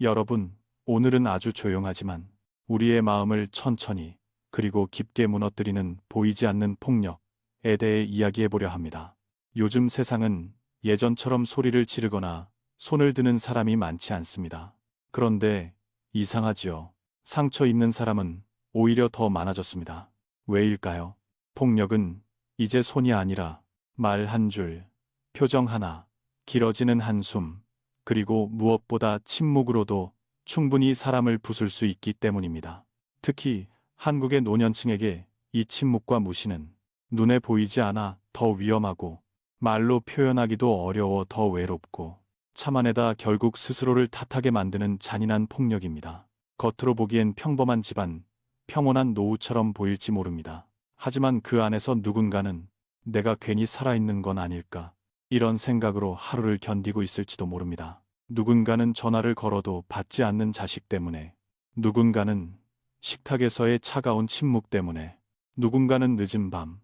여러분, 오늘은 아주 조용하지만 우리의 마음을 천천히 그리고 깊게 무너뜨리는 보이지 않는 폭력에 대해 이야기해 보려 합니다. 요즘 세상은 예전처럼 소리를 지르거나 손을 드는 사람이 많지 않습니다. 그런데 이상하지요. 상처 입는 사람은 오히려 더 많아졌습니다. 왜일까요? 폭력은 이제 손이 아니라 말 한 줄, 표정 하나, 길어지는 한숨, 그리고 무엇보다 침묵으로도 충분히 사람을 부술 수 있기 때문입니다. 특히 한국의 노년층에게 이 침묵과 무시는 눈에 보이지 않아 더 위험하고 말로 표현하기도 어려워 더 외롭고 참아내다 결국 스스로를 탓하게 만드는 잔인한 폭력입니다. 겉으로 보기엔 평범한 집안, 평온한 노후처럼 보일지 모릅니다. 하지만 그 안에서 누군가는 내가 괜히 살아있는 건 아닐까, 이런 생각으로 하루를 견디고 있을지도 모릅니다. 누군가는 전화를 걸어도 받지 않는 자식 때문에, 누군가는 식탁에서의 차가운 침묵 때문에, 누군가는 늦은 밤,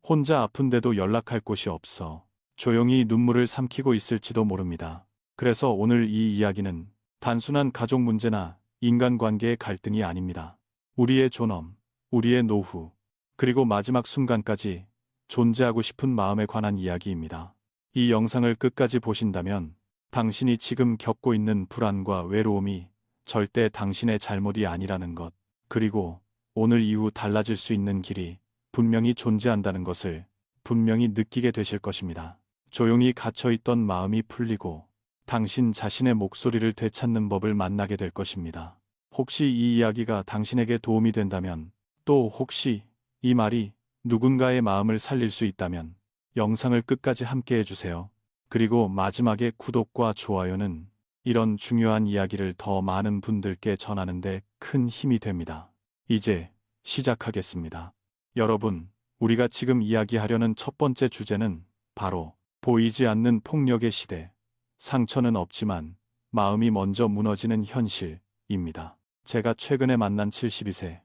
혼자 아픈데도 연락할 곳이 없어 조용히 눈물을 삼키고 있을지도 모릅니다. 그래서 오늘 이 이야기는 단순한 가족 문제나 인간관계의 갈등이 아닙니다. 우리의 존엄, 우리의 노후, 그리고 마지막 순간까지 존재하고 싶은 마음에 관한 이야기입니다. 이 영상을 끝까지 보신다면 당신이 지금 겪고 있는 불안과 외로움이 절대 당신의 잘못이 아니라는 것, 그리고 오늘 이후 달라질 수 있는 길이 분명히 존재한다는 것을 분명히 느끼게 되실 것입니다. 조용히 갇혀있던 마음이 풀리고 당신 자신의 목소리를 되찾는 법을 만나게 될 것입니다. 혹시 이 이야기가 당신에게 도움이 된다면, 또 혹시 이 말이 누군가의 마음을 살릴 수 있다면 영상을 끝까지 함께 해주세요. 그리고 마지막에 구독과 좋아요는 이런 중요한 이야기를 더 많은 분들께 전하는 데 큰 힘이 됩니다. 이제 시작하겠습니다. 여러분, 우리가 지금 이야기하려는 첫 번째 주제는 바로 보이지 않는 폭력의 시대, 상처는 없지만 마음이 먼저 무너지는 현실입니다. 제가 최근에 만난 72세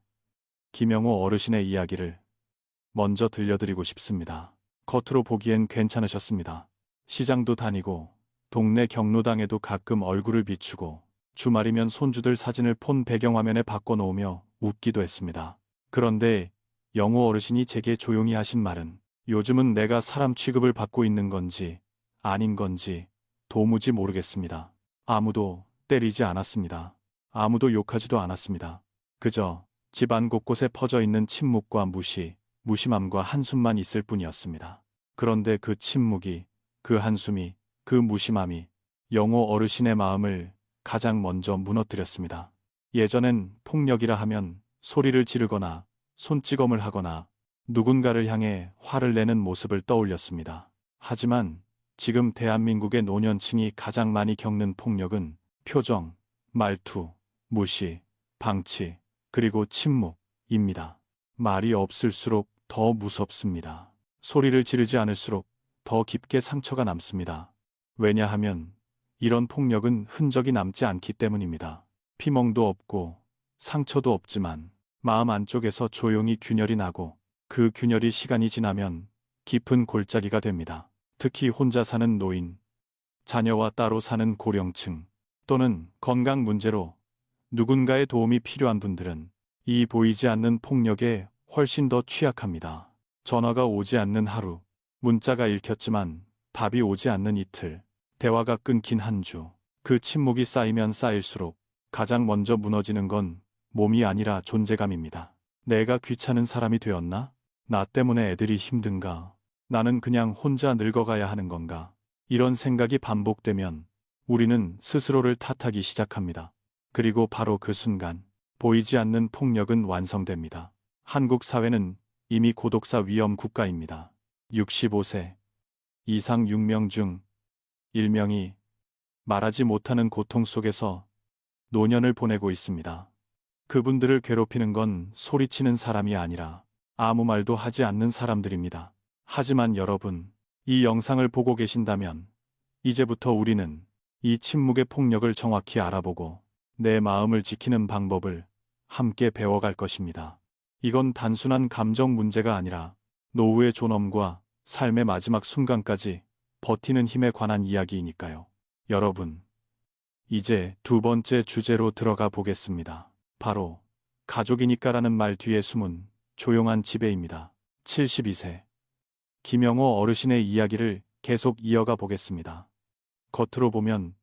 김영호 어르신의 이야기를 먼저 들려드리고 싶습니다. 겉으로 보기엔 괜찮으셨습니다. 시장도 다니고 동네 경로당에도 가끔 얼굴을 비추고 주말이면 손주들 사진을 폰 배경화면에 바꿔놓으며 웃기도 했습니다. 그런데 영호 어르신이 제게 조용히 하신 말은, 요즘은 내가 사람 취급을 받고 있는 건지 아닌 건지 도무지 모르겠습니다. 아무도 때리지 않았습니다. 아무도 욕하지도 않았습니다. 그저 집안 곳곳에 퍼져 있는 침묵과 무심함과 한숨만 있을 뿐이었습니다. 그런데 그 침묵이, 그 한숨이, 그 무심함이 영호 어르신의 마음을 가장 먼저 무너뜨렸습니다. 예전엔 폭력이라 하면 소리를 지르거나 손찌검을 하거나 누군가를 향해 화를 내는 모습을 떠올렸습니다. 하지만 지금 대한민국의 노년층이 가장 많이 겪는 폭력은 표정, 말투, 무시, 방치, 그리고 침묵입니다. 말이 없을수록 더 무섭습니다. 소리를 지르지 않을수록 더 깊게 상처가 남습니다. 왜냐하면 이런 폭력은 흔적이 남지 않기 때문입니다. 피멍도 없고 상처도 없지만 마음 안쪽에서 조용히 균열이 나고, 그 균열이 시간이 지나면 깊은 골짜기가 됩니다. 특히 혼자 사는 노인, 자녀와 따로 사는 고령층, 또는 건강 문제로 누군가의 도움이 필요한 분들은 이 보이지 않는 폭력에 훨씬 더 취약합니다. 전화가 오지 않는 하루, 문자가 읽혔지만 답이 오지 않는 이틀, 대화가 끊긴 한 주, 그 침묵이 쌓이면 쌓일수록 가장 먼저 무너지는 건 몸이 아니라 존재감입니다. 내가 귀찮은 사람이 되었나? 나 때문에 애들이 힘든가? 나는 그냥 혼자 늙어가야 하는 건가? 이런 생각이 반복되면 우리는 스스로를 탓하기 시작합니다. 그리고 바로 그 순간 보이지 않는 폭력은 완성됩니다. 한국 사회는 이미 고독사 위험 국가입니다. 65세 이상 6명 중 1명이 말하지 못하는 고통 속에서 노년을 보내고 있습니다. 그분들을 괴롭히는 건 소리치는 사람이 아니라 아무 말도 하지 않는 사람들입니다. 하지만 여러분, 이 영상을 보고 계신다면 이제부터 우리는 이 침묵의 폭력을 정확히 알아보고 내 마음을 지키는 방법을 함께 배워갈 것입니다. 이건 단순한 감정 문제가 아니라 노후의 존엄과 삶의 마지막 순간까지 버티는 힘에 관한 이야기이니까요. 여러분, 이제 두 번째 주제로 들어가 보겠습니다. 바로 가족이니까라는 말 뒤에 숨은 조용한 지배입니다. 72세 김영호 어르신의 이야기를 계속 이어가 보겠습니다. 겉으로 보면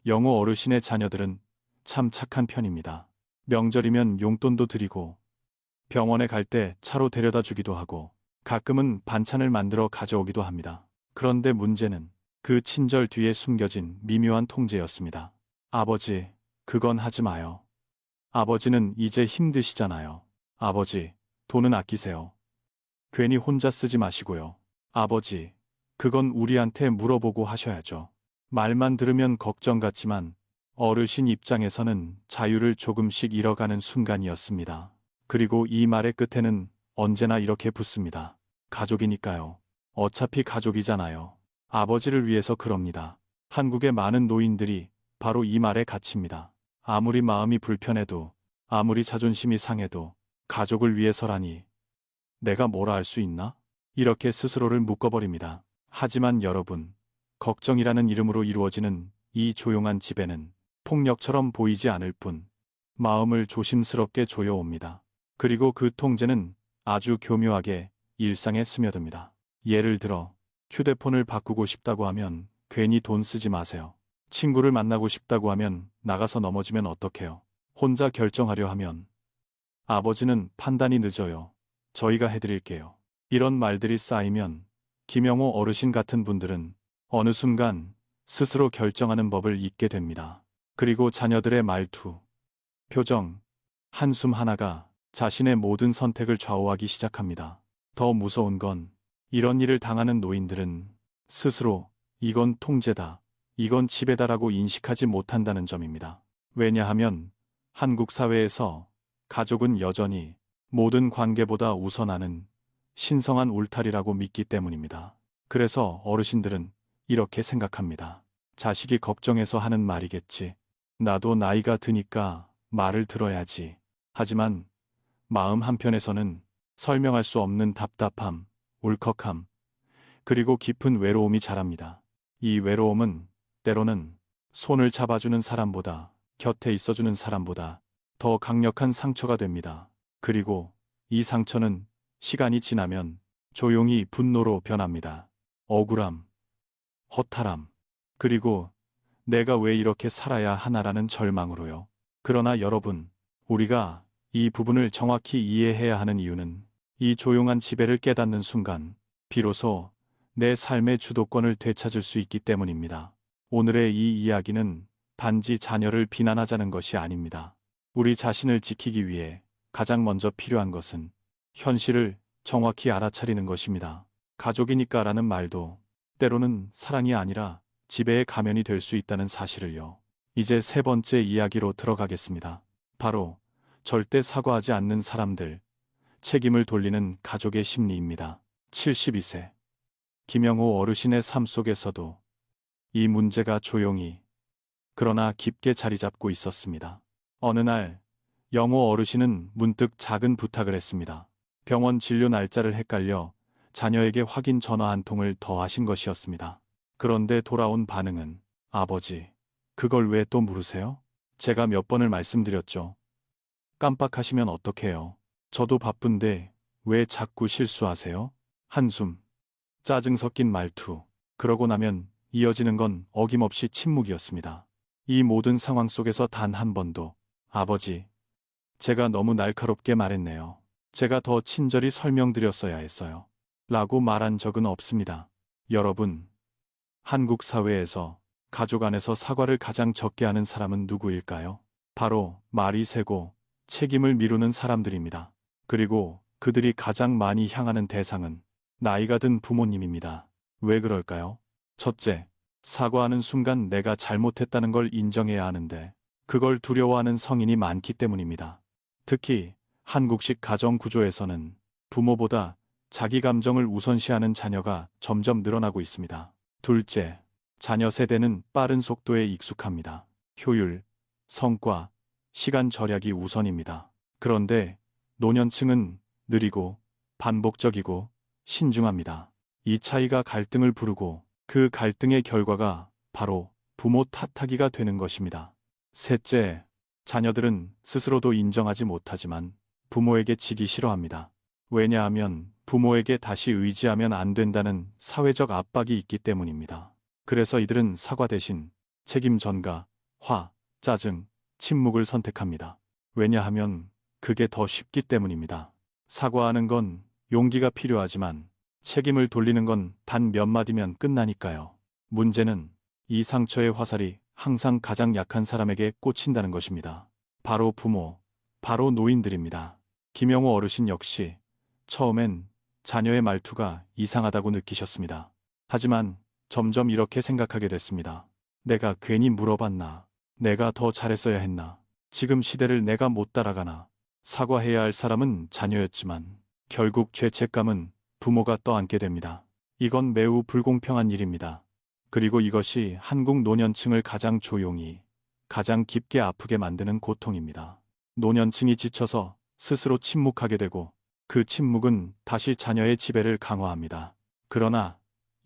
영호 어르신의 자녀들은 참 착한 편입니다. 명절이면 용돈도 드리고 병원에 갈 때 차로 데려다 주기도 하고 가끔은 반찬을 만들어 가져오기도 합니다. 그런데 문제는 그 친절 뒤에 숨겨진 미묘한 통제였습니다. 아버지, 그건 하지 마요. 아버지는 이제 힘드시잖아요. 아버지, 돈은 아끼세요. 괜히 혼자 쓰지 마시고요. 아버지, 그건 우리한테 물어보고 하셔야죠. 말만 들으면 걱정 같지만 어르신 입장에서는 자유를 조금씩 잃어가는 순간이었습니다. 그리고 이 말의 끝에는 언제나 이렇게 붙습니다. 가족이니까요. 어차피 가족이잖아요. 아버지를 위해서 그럽니다. 한국의 많은 노인들이 바로 이 말에 갇힙니다. 아무리 마음이 불편해도, 아무리 자존심이 상해도 가족을 위해서라니 내가 뭐라 할 수 있나? 이렇게 스스로를 묶어버립니다. 하지만 여러분, 걱정이라는 이름으로 이루어지는 이 조용한 지배는 폭력처럼 보이지 않을 뿐 마음을 조심스럽게 조여옵니다. 그리고 그 통제는 아주 교묘하게 일상에 스며듭니다. 예를 들어 휴대폰을 바꾸고 싶다고 하면 괜히 돈 쓰지 마세요. 친구를 만나고 싶다고 하면 나가서 넘어지면 어떡해요? 혼자 결정하려 하면 아버지는 판단이 늦어요. 저희가 해드릴게요. 이런 말들이 쌓이면 김영호 어르신 같은 분들은 어느 순간 스스로 결정하는 법을 잊게 됩니다. 그리고 자녀들의 말투, 표정, 한숨 하나가 자신의 모든 선택을 좌우하기 시작합니다. 더 무서운 건 이런 일을 당하는 노인들은 스스로 이건 통제다, 이건 지배다라고 인식하지 못한다는 점입니다. 왜냐하면 한국 사회에서 가족은 여전히 모든 관계보다 우선하는 신성한 울타리라고 믿기 때문입니다. 그래서 어르신들은 이렇게 생각합니다. 자식이 걱정해서 하는 말이겠지. 나도 나이가 드니까 말을 들어야지. 하지만 마음 한편에서는 설명할 수 없는 답답함, 울컥함, 그리고 깊은 외로움이 자랍니다. 이 외로움은 때로는 손을 잡아주는 사람보다, 곁에 있어주는 사람보다 더 강력한 상처가 됩니다. 그리고 이 상처는 시간이 지나면 조용히 분노로 변합니다. 억울함, 허탈함, 그리고 내가 왜 이렇게 살아야 하나라는 절망으로요. 그러나 여러분, 우리가 이 부분을 정확히 이해해야 하는 이유는 이 조용한 지배를 깨닫는 순간 비로소 내 삶의 주도권을 되찾을 수 있기 때문입니다. 오늘의 이 이야기는 단지 자녀를 비난하자는 것이 아닙니다. 우리 자신을 지키기 위해 가장 먼저 필요한 것은 현실을 정확히 알아차리는 것입니다. 가족이니까라는 말도 때로는 사랑이 아니라 지배의 가면이 될 수 있다는 사실을요. 이제 세 번째 이야기로 들어가겠습니다. 바로 절대 사과하지 않는 사람들, 책임을 돌리는 가족의 심리입니다. 72세 김영호 어르신의 삶 속에서도 이 문제가 조용히 그러나 깊게 자리 잡고 있었습니다. 어느 날 영호 어르신은 문득 작은 부탁을 했습니다. 병원 진료 날짜를 헷갈려 자녀에게 확인 전화 한 통을 더 하신 것이었습니다. 그런데 돌아온 반응은 아버지, 그걸 왜 또 물으세요? 제가 몇 번을 말씀드렸죠. 깜빡하시면 어떡해요? 저도 바쁜데 왜 자꾸 실수하세요? 한숨, 짜증 섞인 말투. 그러고 나면 이어지는 건 어김없이 침묵이었습니다. 이 모든 상황 속에서 단 한 번도 아버지, 제가 너무 날카롭게 말했네요. 제가 더 친절히 설명드렸어야 했어요. 라고 말한 적은 없습니다. 여러분, 한국 사회에서 가족 안에서 사과를 가장 적게 하는 사람은 누구일까요? 바로 말이 세고 책임을 미루는 사람들입니다. 그리고 그들이 가장 많이 향하는 대상은 나이가 든 부모님입니다. 왜 그럴까요? 첫째, 사과하는 순간 내가 잘못했다는 걸 인정해야 하는데 그걸 두려워하는 성인이 많기 때문입니다. 특히 한국식 가정 구조에서는 부모보다 자기 감정을 우선시하는 자녀가 점점 늘어나고 있습니다. 둘째, 자녀 세대는 빠른 속도에 익숙합니다. 효율, 성과, 시간 절약이 우선입니다. 그런데 노년층은 느리고 반복적이고 신중합니다. 이 차이가 갈등을 부르고 그 갈등의 결과가 바로 부모 탓하기가 되는 것입니다. 셋째, 자녀들은 스스로도 인정하지 못하지만 부모에게 지기 싫어합니다. 왜냐하면 부모에게 다시 의지하면 안 된다는 사회적 압박이 있기 때문입니다. 그래서 이들은 사과 대신 책임 전가, 화, 짜증, 침묵을 선택합니다. 왜냐하면 그게 더 쉽기 때문입니다. 사과하는 건 용기가 필요하지만 책임을 돌리는 건 단 몇 마디면 끝나니까요. 문제는 이 상처의 화살이 항상 가장 약한 사람에게 꽂힌다는 것입니다. 바로 부모, 바로 노인들입니다. 김영호 어르신 역시 처음엔 자녀의 말투가 이상하다고 느끼셨습니다. 하지만 점점 이렇게 생각하게 됐습니다. 내가 괜히 물어봤나? 내가 더 잘했어야 했나? 지금 시대를 내가 못 따라가나? 사과해야 할 사람은 자녀였지만 결국 죄책감은 부모가 떠안게 됩니다. 이건 매우 불공평한 일입니다. 그리고 이것이 한국 노년층을 가장 조용히, 가장 깊게 아프게 만드는 고통입니다. 노년층이 지쳐서 스스로 침묵하게 되고 그 침묵은 다시 자녀의 지배를 강화합니다. 그러나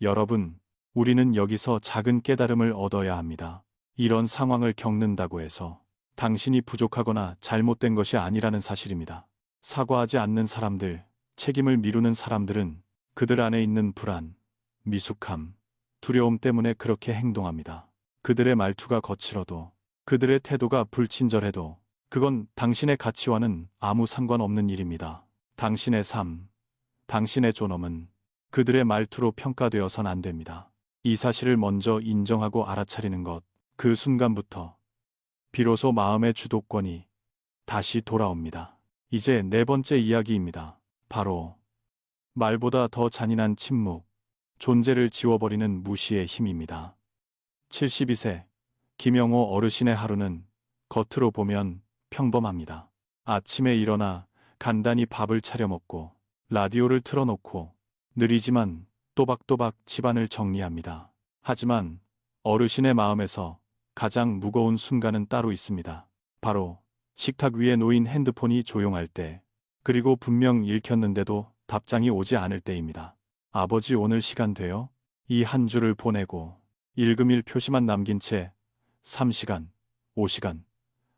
여러분, 우리는 여기서 작은 깨달음을 얻어야 합니다. 이런 상황을 겪는다고 해서 당신이 부족하거나 잘못된 것이 아니라는 사실입니다. 사과하지 않는 사람들, 책임을 미루는 사람들은 그들 안에 있는 불안, 미숙함, 두려움 때문에 그렇게 행동합니다. 그들의 말투가 거칠어도, 그들의 태도가 불친절해도 그건 당신의 가치와는 아무 상관없는 일입니다. 당신의 삶, 당신의 존엄은 그들의 말투로 평가되어선 안 됩니다. 이 사실을 먼저 인정하고 알아차리는 것, 그 순간부터 비로소 마음의 주도권이 다시 돌아옵니다. 이제 네 번째 이야기입니다. 바로 말보다 더 잔인한 침묵, 존재를 지워버리는 무시의 힘입니다. 72세 김영호 어르신의 하루는 겉으로 보면 평범합니다. 아침에 일어나 간단히 밥을 차려 먹고 라디오를 틀어놓고 느리지만 또박또박 집안을 정리합니다. 하지만 어르신의 마음에서 가장 무거운 순간은 따로 있습니다. 바로 식탁 위에 놓인 핸드폰이 조용할 때, 그리고 분명 읽혔는데도 답장이 오지 않을 때입니다. 아버지 오늘 시간 돼요? 이 한 줄을 보내고 읽음일 표시만 남긴 채 3시간, 5시간,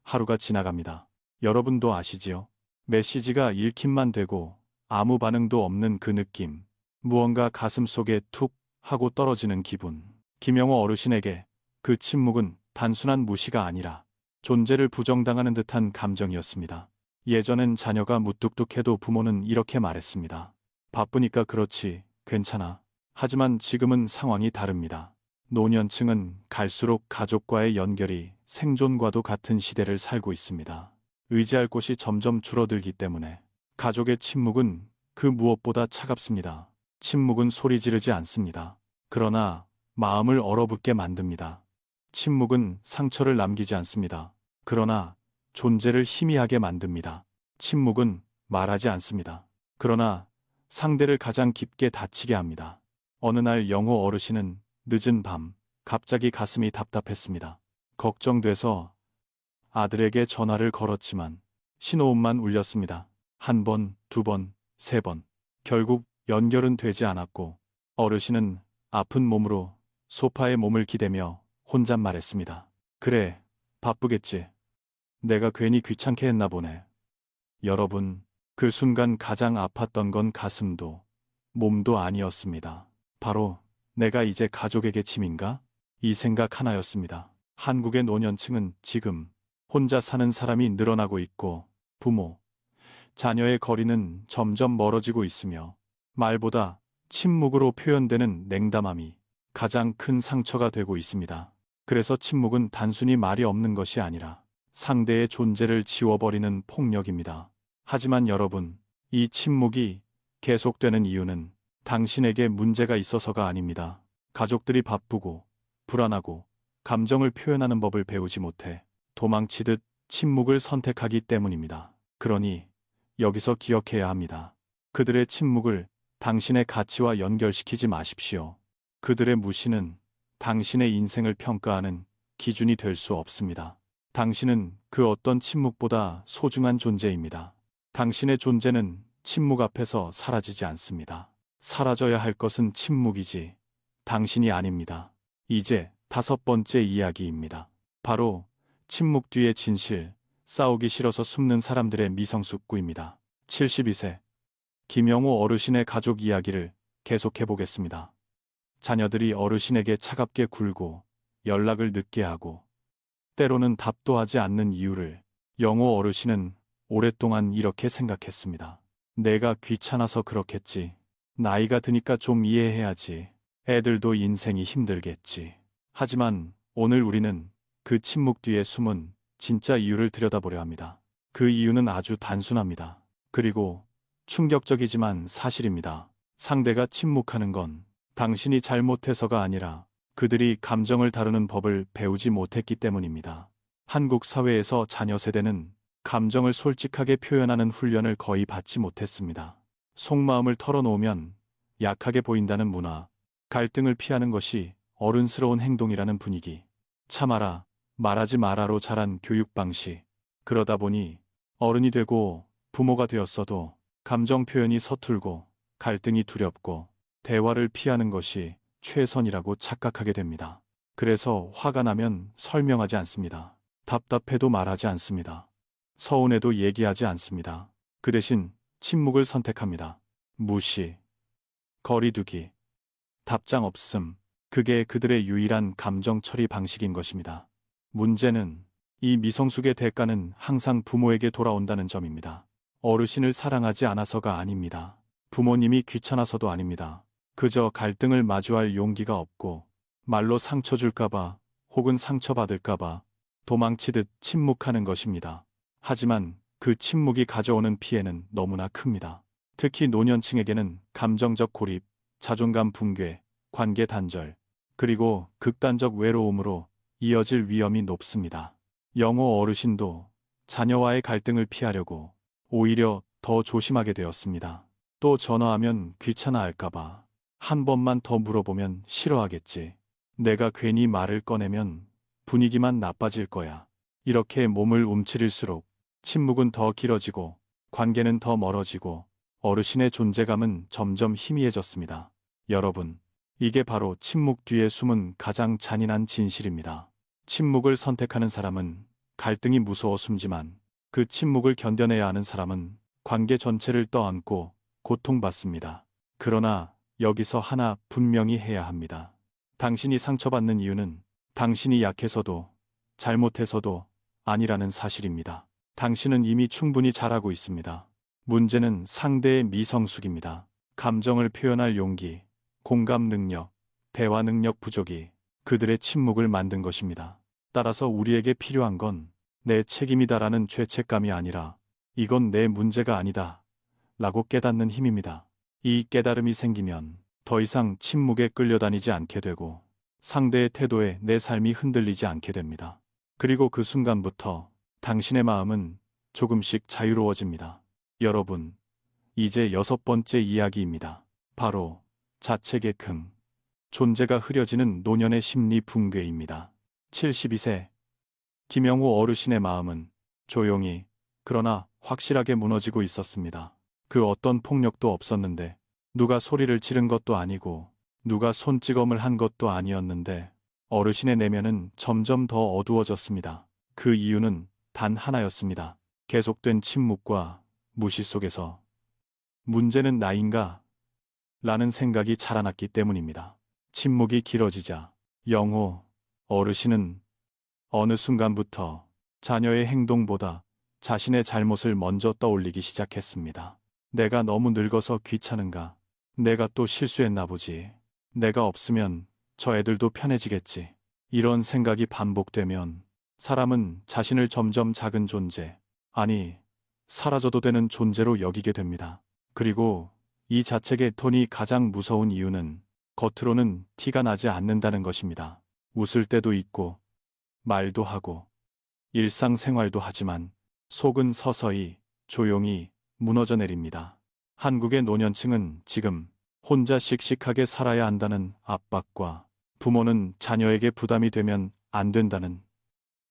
하루가 지나갑니다. 여러분도 아시지요? 메시지가 읽힘만 되고 아무 반응도 없는 그 느낌. 무언가 가슴 속에 툭 하고 떨어지는 기분. 김영호 어르신에게 그 침묵은 단순한 무시가 아니라 존재를 부정당하는 듯한 감정이었습니다. 예전엔 자녀가 무뚝뚝해도 부모는 이렇게 말했습니다. 바쁘니까 그렇지, 괜찮아. 하지만 지금은 상황이 다릅니다. 노년층은 갈수록 가족과의 연결이 생존과도 같은 시대를 살고 있습니다. 의지할 곳이 점점 줄어들기 때문에 가족의 침묵은 그 무엇보다 차갑습니다. 침묵은 소리 지르지 않습니다. 그러나 마음을 얼어붙게 만듭니다. 침묵은 상처를 남기지 않습니다. 그러나 존재를 희미하게 만듭니다. 침묵은 말하지 않습니다. 그러나 상대를 가장 깊게 다치게 합니다. 어느 날 영호 어르신은 늦은 밤 갑자기 가슴이 답답했습니다. 걱정돼서 아들에게 전화를 걸었지만 신호음만 울렸습니다. 한 번, 두 번, 세 번. 결국 연결은 되지 않았고 어르신은 아픈 몸으로 소파에 몸을 기대며 혼잣말했습니다. 그래, 바쁘겠지. 내가 괜히 귀찮게 했나 보네. 여러분, 그 순간 가장 아팠던 건 가슴도 몸도 아니었습니다. 바로 내가 이제 가족에게 짐인가? 이 생각 하나였습니다. 한국의 노년층은 지금 혼자 사는 사람이 늘어나고 있고 부모, 자녀의 거리는 점점 멀어지고 있으며 말보다 침묵으로 표현되는 냉담함이 가장 큰 상처가 되고 있습니다. 그래서 침묵은 단순히 말이 없는 것이 아니라 상대의 존재를 지워버리는 폭력입니다. 하지만 여러분, 이 침묵이 계속되는 이유는 당신에게 문제가 있어서가 아닙니다. 가족들이 바쁘고 불안하고 감정을 표현하는 법을 배우지 못해 도망치듯 침묵을 선택하기 때문입니다. 그러니 여기서 기억해야 합니다. 그들의 침묵을 당신의 가치와 연결시키지 마십시오. 그들의 무시는 당신의 인생을 평가하는 기준이 될 수 없습니다. 당신은 그 어떤 침묵보다 소중한 존재입니다. 당신의 존재는 침묵 앞에서 사라지지 않습니다. 사라져야 할 것은 침묵이지 당신이 아닙니다. 이제 다섯 번째 이야기입니다. 바로 침묵 뒤의 진실, 싸우기 싫어서 숨는 사람들의 미성숙구입니다. 72세 김영호 어르신의 가족 이야기를 계속해 보겠습니다. 자녀들이 어르신에게 차갑게 굴고 연락을 늦게 하고 때로는 답도 하지 않는 이유를 영호 어르신은 오랫동안 이렇게 생각했습니다. 내가 귀찮아서 그렇겠지. 나이가 드니까 좀 이해해야지. 애들도 인생이 힘들겠지. 하지만 오늘 우리는 그 침묵 뒤에 숨은 진짜 이유를 들여다보려 합니다. 그 이유는 아주 단순합니다. 그리고 충격적이지만 사실입니다. 상대가 침묵하는 건 당신이 잘못해서가 아니라 그들이 감정을 다루는 법을 배우지 못했기 때문입니다. 한국 사회에서 자녀 세대는 감정을 솔직하게 표현하는 훈련을 거의 받지 못했습니다. 속마음을 털어놓으면 약하게 보인다는 문화, 갈등을 피하는 것이 어른스러운 행동이라는 분위기, 참아라, 말하지 마라로 자란 교육 방식. 그러다 보니 어른이 되고 부모가 되었어도 감정 표현이 서툴고 갈등이 두렵고 대화를 피하는 것이 최선이라고 착각하게 됩니다. 그래서 화가 나면 설명하지 않습니다. 답답해도 말하지 않습니다. 서운해도 얘기하지 않습니다. 그 대신 침묵을 선택합니다. 무시, 거리두기, 답장 없음. 그게 그들의 유일한 감정 처리 방식인 것입니다. 문제는 이 미성숙의 대가는 항상 부모에게 돌아온다는 점입니다. 어르신을 사랑하지 않아서가 아닙니다. 부모님이 귀찮아서도 아닙니다. 그저 갈등을 마주할 용기가 없고 말로 상처 줄까봐 혹은 상처받을까봐 도망치듯 침묵하는 것입니다. 하지만 그 침묵이 가져오는 피해는 너무나 큽니다. 특히 노년층에게는 감정적 고립, 자존감 붕괴, 관계 단절, 그리고 극단적 외로움으로 이어질 위험이 높습니다. 영호 어르신도 자녀와의 갈등을 피하려고 오히려 더 조심하게 되었습니다. 또 전화하면 귀찮아 할까봐, 한 번만 더 물어보면 싫어하겠지, 내가 괜히 말을 꺼내면 분위기만 나빠질 거야. 이렇게 몸을 움츠릴수록 침묵은 더 길어지고 관계는 더 멀어지고 어르신의 존재감은 점점 희미해졌습니다. 여러분, 이게 바로 침묵 뒤에 숨은 가장 잔인한 진실입니다. 침묵을 선택하는 사람은 갈등이 무서워 숨지만 그 침묵을 견뎌내야 하는 사람은 관계 전체를 떠안고 고통받습니다. 그러나 여기서 하나 분명히 해야 합니다. 당신이 상처받는 이유는 당신이 약해서도 잘못해서도 아니라는 사실입니다. 당신은 이미 충분히 잘하고 있습니다. 문제는 상대의 미성숙입니다. 감정을 표현할 용기, 공감 능력, 대화 능력 부족이 그들의 침묵을 만든 것입니다. 따라서 우리에게 필요한 건 내 책임이다라는 죄책감이 아니라 이건 내 문제가 아니다 라고 깨닫는 힘입니다. 이 깨달음이 생기면 더 이상 침묵에 끌려다니지 않게 되고 상대의 태도에 내 삶이 흔들리지 않게 됩니다. 그리고 그 순간부터 당신의 마음은 조금씩 자유로워집니다. 여러분, 이제 6번째 이야기입니다. 바로 자책의 금, 존재가 흐려지는 노년의 심리 붕괴입니다. 72세 김영호 어르신의 마음은 조용히 그러나 확실하게 무너지고 있었습니다. 그 어떤 폭력도 없었는데, 누가 소리를 지른 것도 아니고 누가 손찌검을 한 것도 아니었는데 어르신의 내면은 점점 더 어두워졌습니다. 그 이유는 단 하나였습니다. 계속된 침묵과 무시 속에서 문제는 나인가? 라는 생각이 자라났기 때문입니다. 침묵이 길어지자 영호 어르신은 어느 순간부터 자녀의 행동보다 자신의 잘못을 먼저 떠올리기 시작했습니다. 내가 너무 늙어서 귀찮은가? 내가 또 실수했나 보지. 내가 없으면 저 애들도 편해지겠지. 이런 생각이 반복되면 사람은 자신을 점점 작은 존재, 아니, 사라져도 되는 존재로 여기게 됩니다. 그리고 이 자책의 톤이 가장 무서운 이유는 겉으로는 티가 나지 않는다는 것입니다. 웃을 때도 있고, 말도 하고, 일상생활도 하지만 속은 서서히, 조용히 무너져 내립니다. 한국의 노년층은 지금 혼자 씩씩하게 살아야 한다는 압박과 부모는 자녀에게 부담이 되면 안 된다는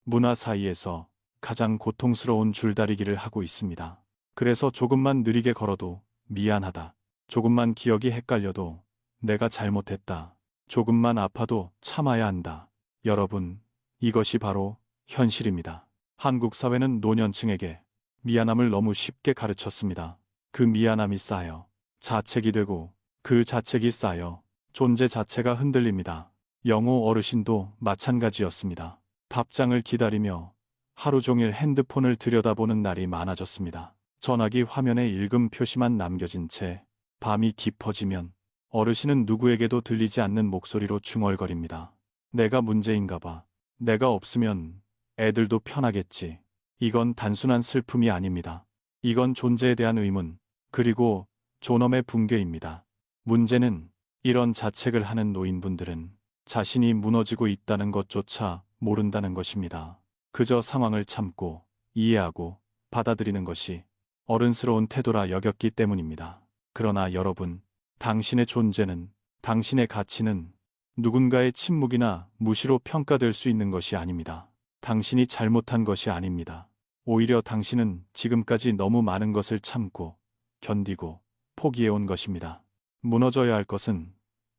문화 사이에서 가장 고통스러운 줄다리기를 하고 있습니다. 그래서 조금만 느리게 걸어도 미안하다. 조금만 기억이 헷갈려도 내가 잘못했다. 조금만 아파도 참아야 한다. 여러분, 이것이 바로 현실입니다. 한국 사회는 노년층에게 미안함을 너무 쉽게 가르쳤습니다. 그 미안함이 쌓여 자책이 되고 그 자책이 쌓여 존재 자체가 흔들립니다. 영호 어르신도 마찬가지였습니다. 답장을 기다리며 하루 종일 핸드폰을 들여다보는 날이 많아졌습니다. 전화기 화면에 읽음 표시만 남겨진 채 밤이 깊어지면 어르신은 누구에게도 들리지 않는 목소리로 중얼거립니다. 내가 문제인가 봐. 내가 없으면 애들도 편하겠지. 이건 단순한 슬픔이 아닙니다. 이건 존재에 대한 의문, 그리고 존엄의 붕괴입니다. 문제는 이런 자책을 하는 노인분들은 자신이 무너지고 있다는 것조차 모른다는 것입니다. 그저 상황을 참고 이해하고 받아들이는 것이 어른스러운 태도라 여겼기 때문입니다. 그러나 여러분, 당신의 존재는, 당신의 가치는 누군가의 침묵이나 무시로 평가될 수 있는 것이 아닙니다. 당신이 잘못한 것이 아닙니다. 오히려 당신은 지금까지 너무 많은 것을 참고 견디고 포기해온 것입니다. 무너져야 할 것은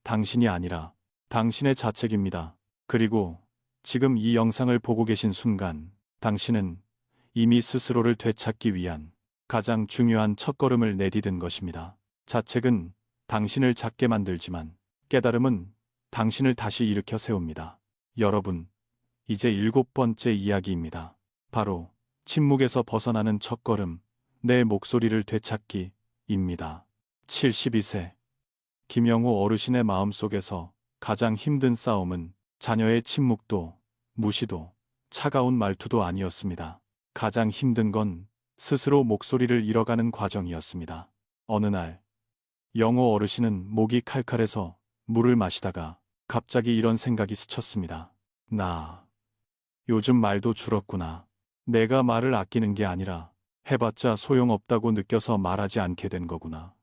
당신이 아니라 당신의 자책입니다. 그리고 지금 이 영상을 보고 계신 순간 당신은 이미 스스로를 되찾기 위한 가장 중요한 첫걸음을 내디딘 것입니다. 자책은 당신을 작게 만들지만 깨달음은 당신을 다시 일으켜 세웁니다. 여러분, 이제 7번째 이야기입니다. 바로 침묵에서 벗어나는 첫걸음, 내 목소리를 되찾기입니다. 72세 김영호 어르신의 마음속에서 가장 힘든 싸움은 자녀의 침묵도, 무시도, 차가운 말투도 아니었습니다. 가장 힘든 건 스스로 목소리를 잃어가는 과정이었습니다. 어느 날, 영호 어르신은 목이 칼칼해서 물을 마시다가 갑자기 이런 생각이 스쳤습니다. 나 요즘 말도 줄었구나. 내가 말을 아끼는 게 아니라 해봤자 소용없다고 느껴서 말하지 않게 된 거구나.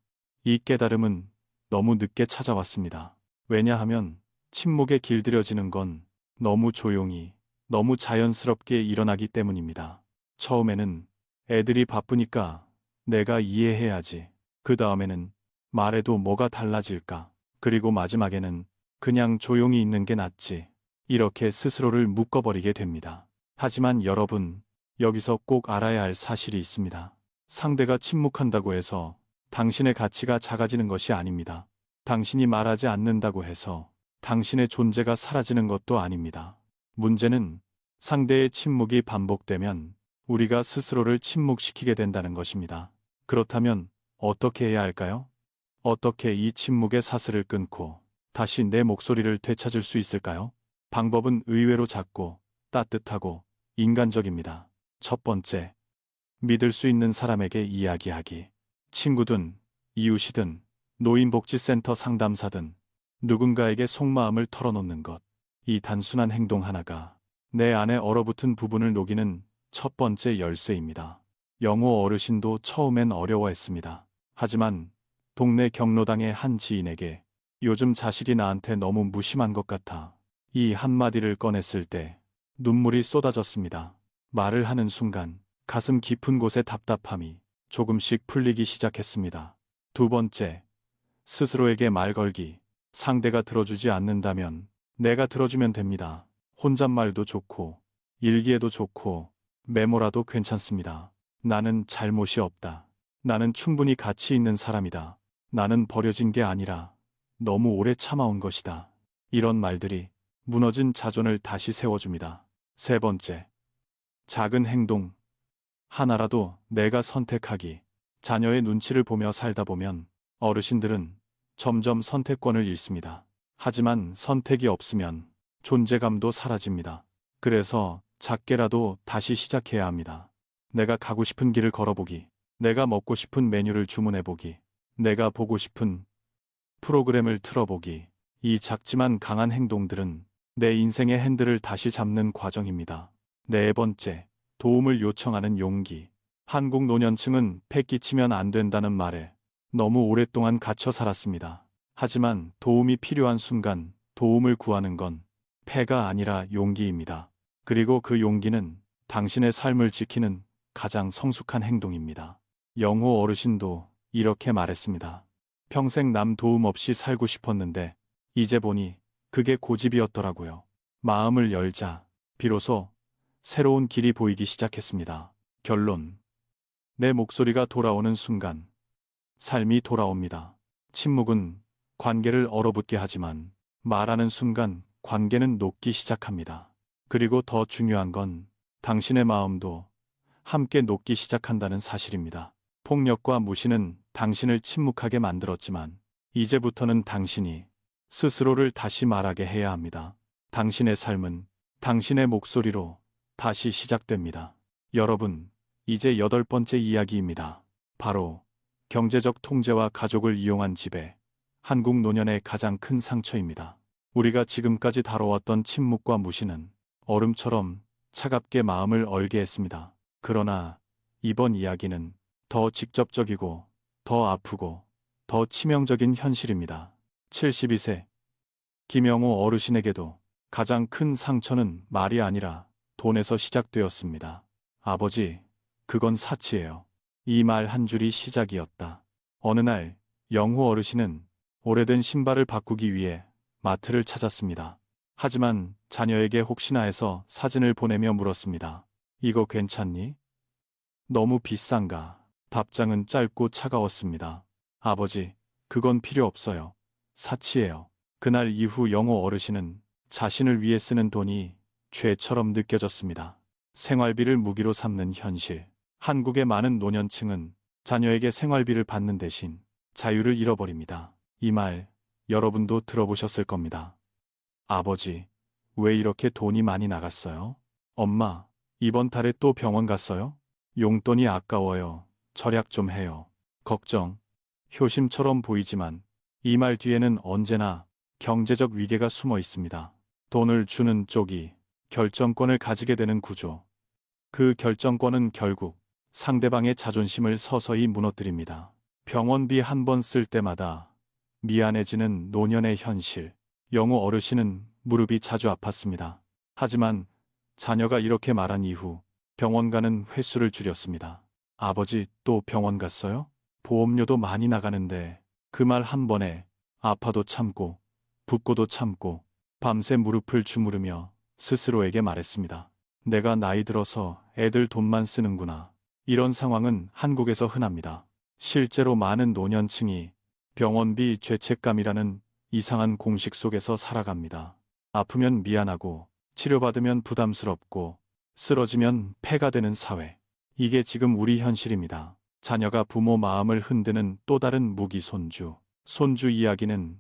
이 깨달음은 너무 늦게 찾아왔습니다. 왜냐하면 침묵에 길들여지는 건 너무 조용히, 너무 자연스럽게 일어나기 때문입니다. 처음에는 애들이 바쁘니까 내가 이해해야지. 그 다음에는 말해도 뭐가 달라질까. 그리고 마지막에는 그냥 조용히 있는 게 낫지. 이렇게 스스로를 묶어버리게 됩니다. 하지만 여러분, 여기서 꼭 알아야 할 사실이 있습니다. 상대가 침묵한다고 해서 당신의 가치가 작아지는 것이 아닙니다. 당신이 말하지 않는다고 해서 당신의 존재가 사라지는 것도 아닙니다. 문제는 상대의 침묵이 반복되면 우리가 스스로를 침묵시키게 된다는 것입니다. 그렇다면 어떻게 해야 할까요? 어떻게 이 침묵의 사슬을 끊고 다시 내 목소리를 되찾을 수 있을까요? 방법은 의외로 작고 따뜻하고 인간적입니다. 첫 번째, 믿을 수 있는 사람에게 이야기하기. 친구든, 이웃이든, 노인복지센터 상담사든, 누군가에게 속마음을 털어놓는 것. 이 단순한 행동 하나가 내 안에 얼어붙은 부분을 녹이는 첫 번째 열쇠입니다. 영호 어르신도 처음엔 어려워했습니다. 하지만 동네 경로당의 한 지인에게 요즘 자식이 나한테 너무 무심한 것 같아. 이 한마디를 꺼냈을 때 눈물이 쏟아졌습니다. 말을 하는 순간 가슴 깊은 곳의 답답함이 조금씩 풀리기 시작했습니다. 두 번째, 스스로에게 말 걸기. 상대가 들어주지 않는다면 내가 들어주면 됩니다. 혼잣말도 좋고 일기에도 좋고 메모라도 괜찮습니다. 나는 잘못이 없다. 나는 충분히 가치 있는 사람이다. 나는 버려진 게 아니라 너무 오래 참아온 것이다. 이런 말들이 무너진 자존을 다시 세워줍니다. 세 번째, 작은 행동. 하나라도 내가 선택하기. 자녀의 눈치를 보며 살다 보면 어르신들은 점점 선택권을 잃습니다. 하지만 선택이 없으면 존재감도 사라집니다. 그래서 작게라도 다시 시작해야 합니다. 내가 가고 싶은 길을 걸어보기. 내가 먹고 싶은 메뉴를 주문해보기. 내가 보고 싶은 프로그램을 틀어보기. 이 작지만 강한 행동들은 내 인생의 핸들을 다시 잡는 과정입니다. 네 번째, 도움을 요청하는 용기. 한국 노년층은 패 끼치면 안 된다는 말에 너무 오랫동안 갇혀 살았습니다. 하지만 도움이 필요한 순간 도움을 구하는 건 패가 아니라 용기입니다. 그리고 그 용기는 당신의 삶을 지키는 가장 성숙한 행동입니다. 영호 어르신도 이렇게 말했습니다. 평생 남 도움 없이 살고 싶었는데 이제 보니 그게 고집이었더라고요. 마음을 열자 비로소 새로운 길이 보이기 시작했습니다. 결론. 내 목소리가 돌아오는 순간 삶이 돌아옵니다. 침묵은 관계를 얼어붙게 하지만 말하는 순간 관계는 녹기 시작합니다. 그리고 더 중요한 건 당신의 마음도 함께 녹기 시작한다는 사실입니다. 폭력과 무시는 당신을 침묵하게 만들었지만 이제부터는 당신이 스스로를 다시 말하게 해야 합니다. 당신의 삶은 당신의 목소리로 다시 시작됩니다. 여러분, 이제 8번째 이야기입니다. 바로 경제적 통제와 가족을 이용한 지배, 한국 노년의 가장 큰 상처입니다. 우리가 지금까지 다뤄왔던 침묵과 무시는 얼음처럼 차갑게 마음을 얼게 했습니다. 그러나 이번 이야기는 더 직접적이고 더 아프고 더 치명적인 현실입니다. 72세 김영호 어르신에게도 가장 큰 상처는 말이 아니라 돈에서 시작되었습니다. 아버지, 그건 사치예요. 이 말 한 줄이 시작이었다. 어느 날 영호 어르신은 오래된 신발을 바꾸기 위해 마트를 찾았습니다. 하지만 자녀에게 혹시나 해서 사진을 보내며 물었습니다. 이거 괜찮니? 너무 비싼가? 답장은 짧고 차가웠습니다. 아버지, 그건 필요 없어요. 사치예요. 그날 이후 영호 어르신은 자신을 위해 쓰는 돈이 죄처럼 느껴졌습니다. 생활비를 무기로 삼는 현실. 한국의 많은 노년층은 자녀에게 생활비를 받는 대신 자유를 잃어버립니다. 이 말 여러분도 들어보셨을 겁니다. 아버지, 왜 이렇게 돈이 많이 나갔어요? 엄마, 이번 달에 또 병원 갔어요? 용돈이 아까워요. 절약 좀 해요. 걱정, 효심처럼 보이지만 이 말 뒤에는 언제나 경제적 위계가 숨어 있습니다. 돈을 주는 쪽이 결정권을 가지게 되는 구조. 그 결정권은 결국 상대방의 자존심을 서서히 무너뜨립니다. 병원비 한 번 쓸 때마다 미안해지는 노년의 현실. 영호 어르신은 무릎이 자주 아팠습니다. 하지만 자녀가 이렇게 말한 이후 병원 가는 횟수를 줄였습니다. 아버지, 또 병원 갔어요? 보험료도 많이 나가는데. 그 말 한 번에 아파도 참고 붓고도 참고 밤새 무릎을 주무르며 스스로에게 말했습니다. 내가 나이 들어서 애들 돈만 쓰는구나. 이런 상황은 한국에서 흔합니다. 실제로 많은 노년층이 병원비 죄책감이라는 이상한 공식 속에서 살아갑니다. 아프면 미안하고 치료받으면 부담스럽고 쓰러지면 폐가 되는 사회. 이게 지금 우리 현실입니다. 자녀가 부모 마음을 흔드는 또 다른 무기 손주. 손주 이야기는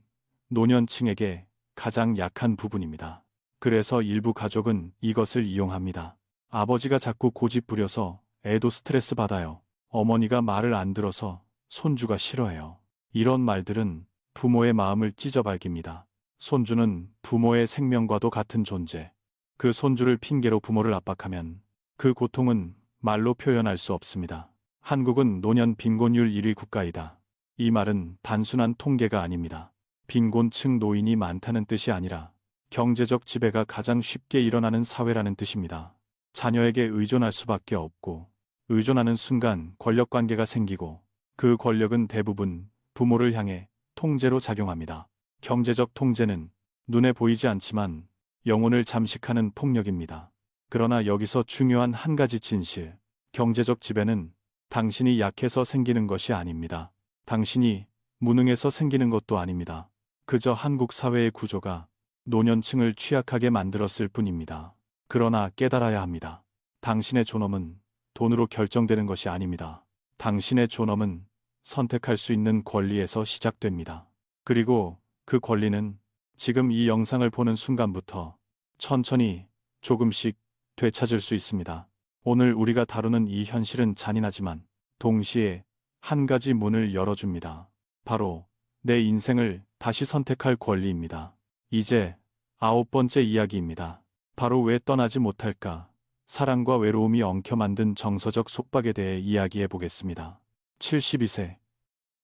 노년층에게 가장 약한 부분입니다. 그래서 일부 가족은 이것을 이용합니다. 아버지가 자꾸 고집 부려서 애도 스트레스 받아요. 어머니가 말을 안 들어서 손주가 싫어해요. 이런 말들은 부모의 마음을 찢어밟깁니다. 손주는 부모의 생명과도 같은 존재. 그 손주를 핑계로 부모를 압박하면 그 고통은 말로 표현할 수 없습니다. 한국은 노년 빈곤율 1위 국가이다. 이 말은 단순한 통계가 아닙니다. 빈곤층 노인이 많다는 뜻이 아니라 경제적 지배가 가장 쉽게 일어나는 사회라는 뜻입니다. 자녀에게 의존할 수밖에 없고 의존하는 순간 권력관계가 생기고 그 권력은 대부분 부모를 향해 통제로 작용합니다. 경제적 통제는 눈에 보이지 않지만 영혼을 잠식하는 폭력입니다. 그러나 여기서 중요한 한 가지 진실. 경제적 지배는 당신이 약해서 생기는 것이 아닙니다. 당신이 무능해서 생기는 것도 아닙니다. 그저 한국 사회의 구조가 노년층을 취약하게 만들었을 뿐입니다. 그러나 깨달아야 합니다. 당신의 존엄은 돈으로 결정되는 것이 아닙니다. 당신의 존엄은 선택할 수 있는 권리에서 시작됩니다. 그리고 그 권리는 지금 이 영상을 보는 순간부터 천천히 조금씩 되찾을 수 있습니다. 오늘 우리가 다루는 이 현실은 잔인하지만 동시에 한 가지 문을 열어줍니다. 바로 내 인생을 다시 선택할 권리입니다. 이제 9번째 이야기입니다. 바로 왜 떠나지 못할까? 사랑과 외로움이 엉켜 만든 정서적 속박에 대해 이야기해 보겠습니다. 72세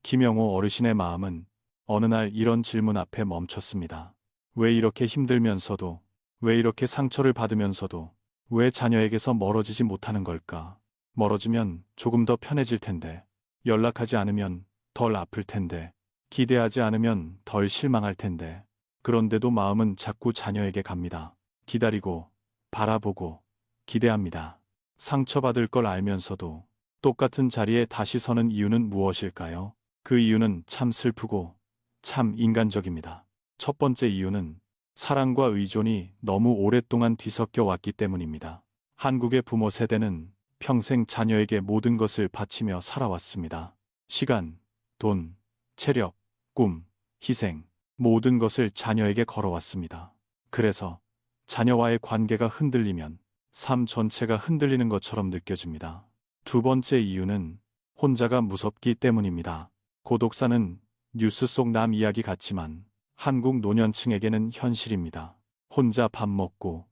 김영호 어르신의 마음은 어느 날 이런 질문 앞에 멈췄습니다. 왜 이렇게 힘들면서도, 왜 이렇게 상처를 받으면서도, 왜 자녀에게서 멀어지지 못하는 걸까? 멀어지면 조금 더 편해질 텐데, 연락하지 않으면 덜 아플 텐데, 기대하지 않으면 덜 실망할 텐데, 그런데도 마음은 자꾸 자녀에게 갑니다. 기다리고, 바라보고, 기대합니다. 상처받을 걸 알면서도 똑같은 자리에 다시 서는 이유는 무엇일까요? 그 이유는 참 슬프고 참 인간적입니다. 첫 번째 이유는 사랑과 의존이 너무 오랫동안 뒤섞여 왔기 때문입니다. 한국의 부모 세대는 평생 자녀에게 모든 것을 바치며 살아왔습니다. 시간, 돈, 체력, 꿈, 희생, 모든 것을 자녀에게 걸어왔습니다. 그래서 자녀와의 관계가 흔들리면 삶 전체가 흔들리는 것처럼 느껴집니다. 두 번째 이유는 혼자가 무섭기 때문입니다. 고독사는 뉴스 속 남 이야기 같지만 한국 노년층에게는 현실입니다. 혼자 밥 먹고,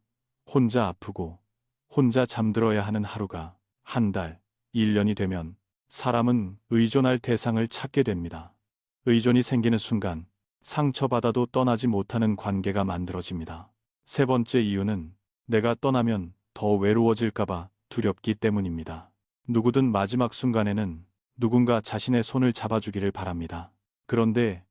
혼자 아프고, 혼자 잠들어야 하는 하루가 한 달, 1년이 되면 사람은 의존할 대상을 찾게 됩니다. 의존이 생기는 순간 상처받아도 떠나지 못하는 관계가 만들어집니다. 세 번째 이유는 내가 떠나면 더 외로워질까봐 두렵기 때문입니다. 누구든 마지막 순간에는 누군가 자신의 손을 잡아주기를 바랍니다. 그런데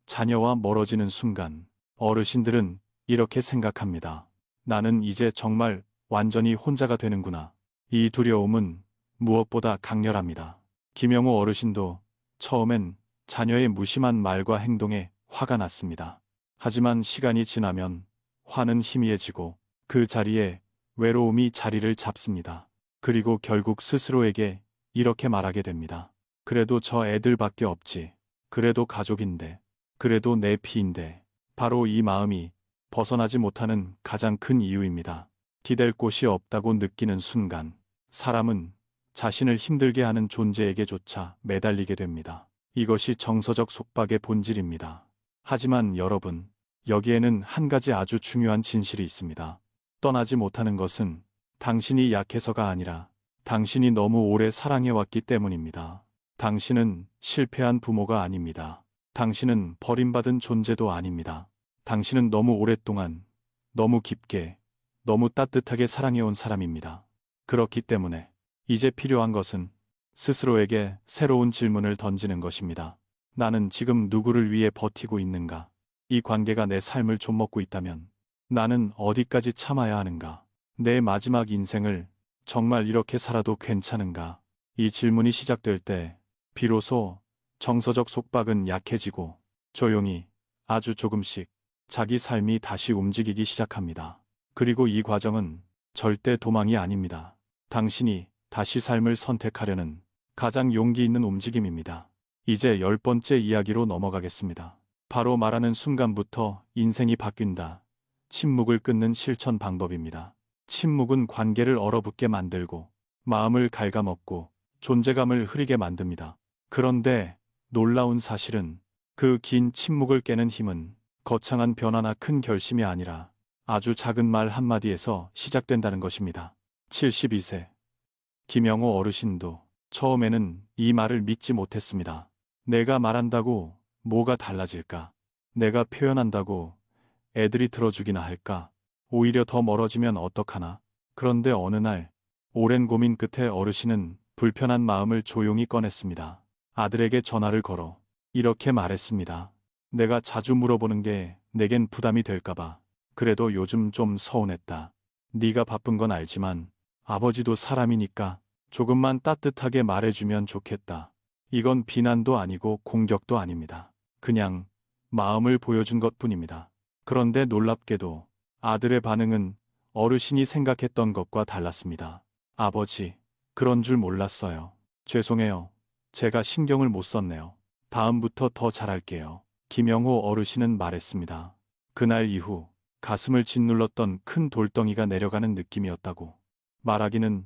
자녀와 멀어지는 순간 어르신들은 이렇게 생각합니다. 나는 이제 정말 완전히 혼자가 되는구나. 이 두려움은 무엇보다 강렬합니다. 김영호 어르신도 처음엔 자녀의 무심한 말과 행동에 화가 났습니다. 하지만 시간이 지나면 화는 희미해지고 그 자리에 외로움이 자리를 잡습니다. 그리고 결국 스스로에게 이렇게 말하게 됩니다. 그래도 저 애들밖에 없지. 그래도 가족인데. 그래도 내 피인데. 바로 이 마음이 벗어나지 못하는 가장 큰 이유입니다. 기댈 곳이 없다고 느끼는 순간 사람은 자신을 힘들게 하는 존재에게조차 매달리게 됩니다. 이것이 정서적 속박의 본질입니다. 하지만 여러분, 여기에는 한 가지 아주 중요한 진실이 있습니다. 떠나지 못하는 것은 당신이 약해서가 아니라 당신이 너무 오래 사랑해왔기 때문입니다. 당신은 실패한 부모가 아닙니다. 당신은 버림받은 존재도 아닙니다. 당신은 너무 오랫동안, 너무 깊게, 너무 따뜻하게 사랑해온 사람입니다. 그렇기 때문에 이제 필요한 것은 스스로에게 새로운 질문을 던지는 것입니다. 나는 지금 누구를 위해 버티고 있는가? 이 관계가 내 삶을 좀먹고 있다면 나는 어디까지 참아야 하는가? 내 마지막 인생을 정말 이렇게 살아도 괜찮은가? 이 질문이 시작될 때 비로소 정서적 속박은 약해지고 조용히 아주 조금씩 자기 삶이 다시 움직이기 시작합니다. 그리고 이 과정은 절대 도망이 아닙니다. 당신이 다시 삶을 선택하려는 가장 용기 있는 움직임입니다. 이제 10번째 이야기로 넘어가겠습니다. 바로 말하는 순간부터 인생이 바뀐다. 침묵을 끊는 실천 방법입니다. 침묵은 관계를 얼어붙게 만들고 마음을 갉아먹고 존재감을 흐리게 만듭니다. 그런데 놀라운 사실은 그 긴 침묵을 깨는 힘은 거창한 변화나 큰 결심이 아니라 아주 작은 말 한마디에서 시작된다는 것입니다. 72세 김영호 어르신도 처음에는 이 말을 믿지 못했습니다. 내가 말한다고 뭐가 달라질까? 내가 표현한다고 애들이 들어주기나 할까? 오히려 더 멀어지면 어떡하나? 그런데 어느 날 오랜 고민 끝에 어르신은 불편한 마음을 조용히 꺼냈습니다. 아들에게 전화를 걸어 이렇게 말했습니다. 내가 자주 물어보는 게 내겐 부담이 될까봐. 그래도 요즘 좀 서운했다. 네가 바쁜 건 알지만 아버지도 사람이니까 조금만 따뜻하게 말해주면 좋겠다. 이건 비난도 아니고 공격도 아닙니다. 그냥 마음을 보여준 것뿐입니다. 그런데 놀랍게도 아들의 반응은 어르신이 생각했던 것과 달랐습니다. 아버지, 그런 줄 몰랐어요. 죄송해요. 제가 신경을 못 썼네요. 다음부터 더 잘할게요. 김영호 어르신은 말했습니다. 그날 이후 가슴을 짓눌렀던 큰 돌덩이가 내려가는 느낌이었다고. 말하기는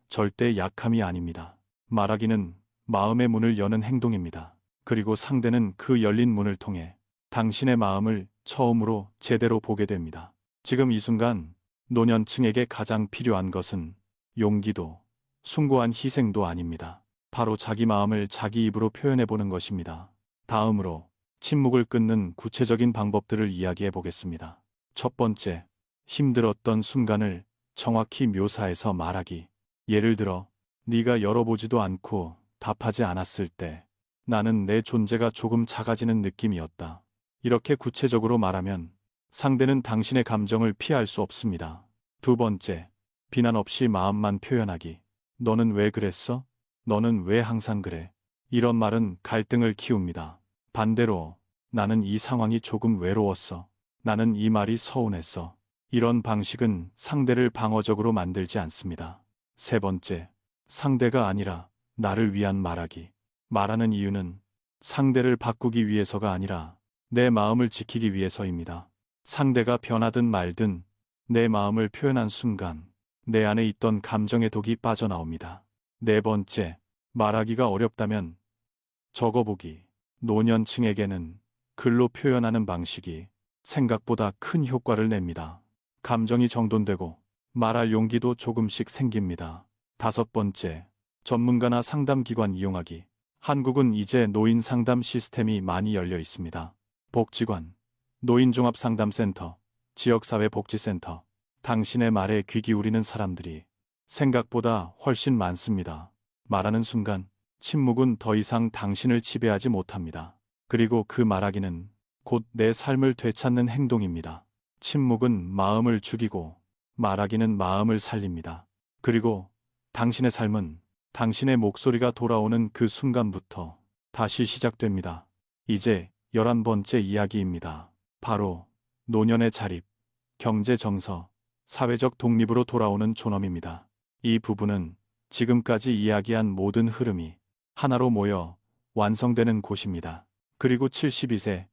절대 약함이 아닙니다. 말하기는 마음의 문을 여는 행동입니다. 그리고 상대는 그 열린 문을 통해 당신의 마음을 처음으로 제대로 보게 됩니다. 지금 이 순간 노년층에게 가장 필요한 것은 용기도 숭고한 희생도 아닙니다. 바로 자기 마음을 자기 입으로 표현해보는 것입니다. 다음으로 침묵을 끊는 구체적인 방법들을 이야기해 보겠습니다. 첫 번째, 힘들었던 순간을 정확히 묘사해서 말하기. 예를 들어, 네가 열어보지도 않고 답하지 않았을 때 나는 내 존재가 조금 작아지는 느낌이었다. 이렇게 구체적으로 말하면 상대는 당신의 감정을 피할 수 없습니다. 두 번째, 비난 없이 마음만 표현하기. 너는 왜 그랬어? 너는 왜 항상 그래? 이런 말은 갈등을 키웁니다. 반대로 나는 이 상황이 조금 외로웠어. 나는 이 말이 서운했어. 이런 방식은 상대를 방어적으로 만들지 않습니다. 세 번째, 상대가 아니라 나를 위한 말하기. 말하는 이유는 상대를 바꾸기 위해서가 아니라 내 마음을 지키기 위해서입니다. 상대가 변하든 말든 내 마음을 표현한 순간 내 안에 있던 감정의 독이 빠져나옵니다. 네 번째, 말하기가 어렵다면 적어보기. 노년층에게는 글로 표현하는 방식이 생각보다 큰 효과를 냅니다. 감정이 정돈되고 말할 용기도 조금씩 생깁니다. 다섯 번째, 전문가나 상담기관 이용하기. 한국은 이제 노인 상담 시스템이 많이 열려 있습니다. 복지관, 노인종합상담센터, 지역사회복지센터. 당신의 말에 귀 기울이는 사람들이 생각보다 훨씬 많습니다. 말하는 순간 침묵은 더 이상 당신을 지배하지 못합니다. 그리고 그 말하기는 곧 내 삶을 되찾는 행동입니다. 침묵은 마음을 죽이고 말하기는 마음을 살립니다. 그리고 당신의 삶은 당신의 목소리가 돌아오는 그 순간부터 다시 시작됩니다. 이제 11번째 이야기입니다. 바로 노년의 자립, 경제 정서, 사회적 독립으로 돌아오는 존엄입니다. 이 부분은 지금까지 이야기한 모든 흐름이 하나로 모여 완성되는 곳입니다. 그리고 72세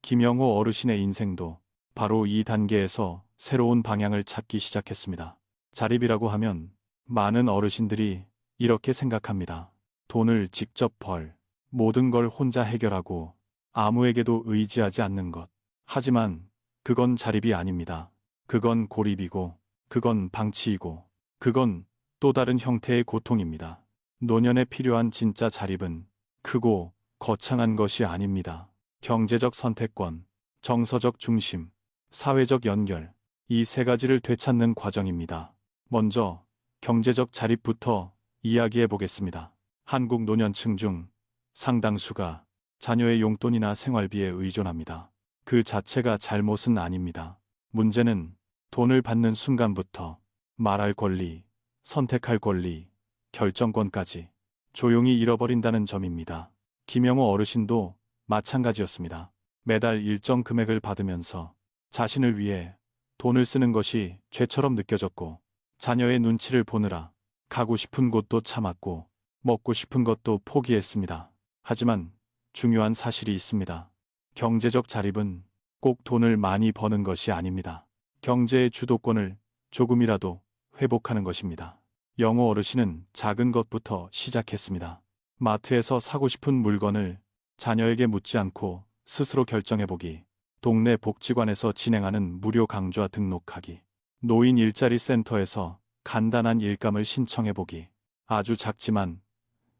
김영호 어르신의 인생도 바로 이 단계에서 새로운 방향을 찾기 시작했습니다. 자립이라고 하면 많은 어르신들이 이렇게 생각합니다. 돈을 직접 벌, 모든 걸 혼자 해결하고 아무에게도 의지하지 않는 것. 하지만 그건 자립이 아닙니다. 그건 고립이고, 그건 방치이고, 그건 또 다른 형태의 고통입니다. 노년에 필요한 진짜 자립은 크고 거창한 것이 아닙니다. 경제적 선택권, 정서적 중심, 사회적 연결, 이 세 가지를 되찾는 과정입니다. 먼저 경제적 자립부터 이야기해 보겠습니다. 한국 노년층 중 상당수가 자녀의 용돈이나 생활비에 의존합니다. 그 자체가 잘못은 아닙니다. 문제는 돈을 받는 순간부터 말할 권리, 선택할 권리, 결정권까지 조용히 잃어버린다는 점입니다. 김영호 어르신도 마찬가지였습니다. 매달 일정 금액을 받으면서 자신을 위해 돈을 쓰는 것이 죄처럼 느껴졌고 자녀의 눈치를 보느라 가고 싶은 곳도 참았고 먹고 싶은 것도 포기했습니다. 하지만 중요한 사실이 있습니다. 경제적 자립은 꼭 돈을 많이 버는 것이 아닙니다. 경제의 주도권을 조금이라도 회복하는 것입니다. 영호 어르신은 작은 것부터 시작했습니다. 마트에서 사고 싶은 물건을 자녀에게 묻지 않고 스스로 결정해보기, 동네 복지관에서 진행하는 무료 강좌 등록하기, 노인 일자리 센터에서 간단한 일감을 신청해보기, 아주 작지만